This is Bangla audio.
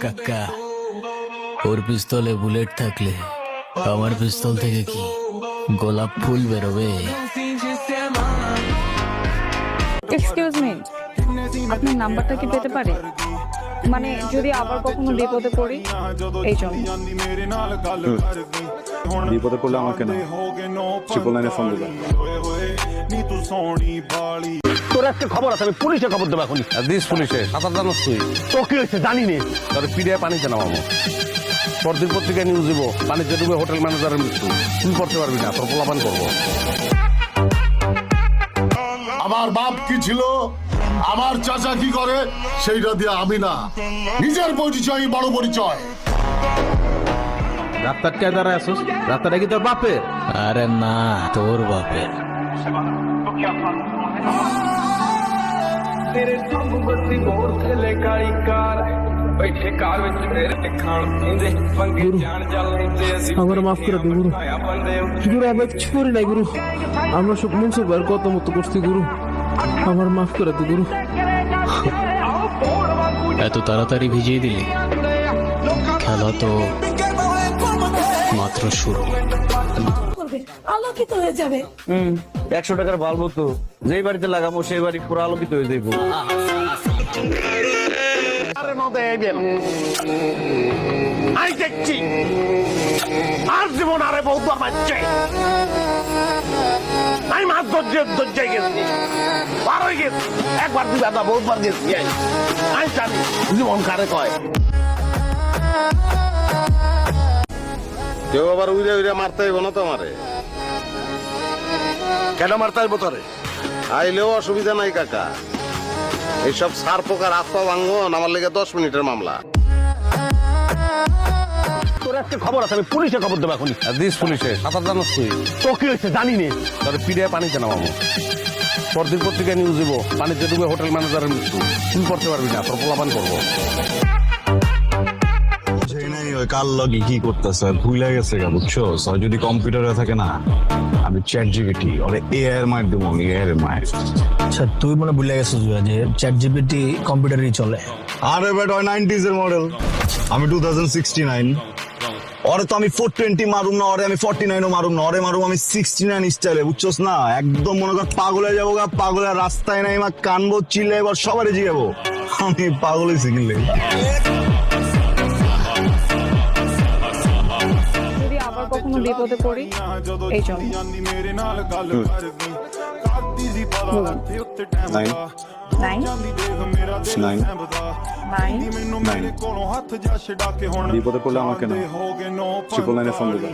কাকা, ওর পিস্তলে বুলেট থাকলে আমার পিস্তল থেকে কি গোলাপ ফুল বেরোবে? এক্সকিউজ মি, আপনার নাম্বারটা কি পেতে পারি? মানে যদি আবার কখনো বিপদে পড়ি এই জন্য। বিপদে পড়লে আমাকে না, ট্রিপল নাইনে ফোন দিবা। তোর একটা খবর আছে, আমি পুলিশে খবর দেবো এখন। দিস পুলিশে সাঁতার জানোস তুই? তো কি হয়েছে জানি নে, তোর পিডিয়া পানিতে নামাবো। পরদিন পত্রিকায় নিউজ দিব, পানিতে ডুবে হোটেল ম্যানেজারের মৃত্যু। তুই করতে পারবি না, তোর পোলাপান করবো। আমার বাপ কি ছিল, আমার চাচা কি করে, সেইটা দিয়ে আমি না, নিজের পরিচয় বড় পরিচয়। রাস্তার দাঁড়ায় আসুস, রাস্তাটা কি তোর বাপের? আরে না, তোর বাপের। ਤੇਰੇ ਸੰਗ ਬੱਤੀ ਮੋੜ ਤੇ ਲੈ ਕਾਲੀ ਕਾਰ ਬੈਠੇ ਕਾਰ ਵਿੱਚ ਤੇਰੇ ਖਾਣ ਪੀਂਦੇ ਪੰਗੇ ਜਾਣ ਚੱਲ ਲੈਂਦੇ ਅਸੀਂ আমার মাফ করে দে গুরু। ਆਇਆ ਬੰਦੇ গুরু আমি কিছু করি নাই গুরু, আমরা সব মনসুর ভাইয়ের কথা মতো করছি গুরু, আমার মাফ করে দে গুরু। এত তাড়াতাড়ি ভিজিয়ে দিলি? খেলা তো মাত্র শুরু। আলোকিত হয়ে যাবে। 100 টাকার বাল্ব তো যেই বাড়িতে লাগাবো সেই বাড়ি পুরো আলোকিত হয়ে যাইব। আমি দেখছি আর জীবন আরে বৌদ্ধ মারছে। আমি মাছ দরজায় গেছি, পার হয়ে গেছি, একবার দুবার না বহুবার গেছি। আমি জানি জীবন কারে কয়। কেউ আবার উড়ে উড়ে মারতে হইব না তোমারে। কেন মারতে আসবো তোরে? আইলেও অসুবিধা নাই কাকা, এইসব সার পোকার আত্মা ভাঙন আমার লেগে 10 মিনিটের মামলা। তোর একটা খবর আছে, আমি পুলিশে খবর দেবো এখন। দিস পুলিশে সাঁতার জানোস তুই? তো কি হয়েছে জানি নে, তোর পিডিয়া পানিতে নামাবো। পরদিন পত্রিকায় নিউজ দিব, পানিতে ডুবে হোটেল ম্যানেজারের মৃত্যু। তুই করতে পারবি না, তোর পোলাপান করবো। কাল লগি কি করতেছে ভুলে গেছে গা, বুঝছো? যদি কম্পিউটারে থাকে না, আমি চ্যাট জিপিটি ওরে এআই এর মার দেবো, এআই এর মার। আচ্ছা তুই মনে ভুলে গেছিস যে চ্যাট জিপিটি কম্পিউটারই চলে। আরে বেটা ওই 90s এর মডেল, আমি 2069। ওরে তো আমি 420 মারুম না, ওরে আমি 49ও মারুম না, ওরে মারুম আমি 69 স্টাইলে, বুঝছস না? একদম মনে কর পাগল হয়ে যাবো গা, পাগলের রাস্তায় নাই মা কানবো, চিল্লে এবার সবারই জিগাবো আমি পাগল হয়েছি কিনলে। যদি আবার কখনো বিপদে পড়ি এই জন্য। নাইন 9 নাইন 9 বিপদে পড়লে আমাকে না, ট্রিপল নাইনে ফোন দিবা।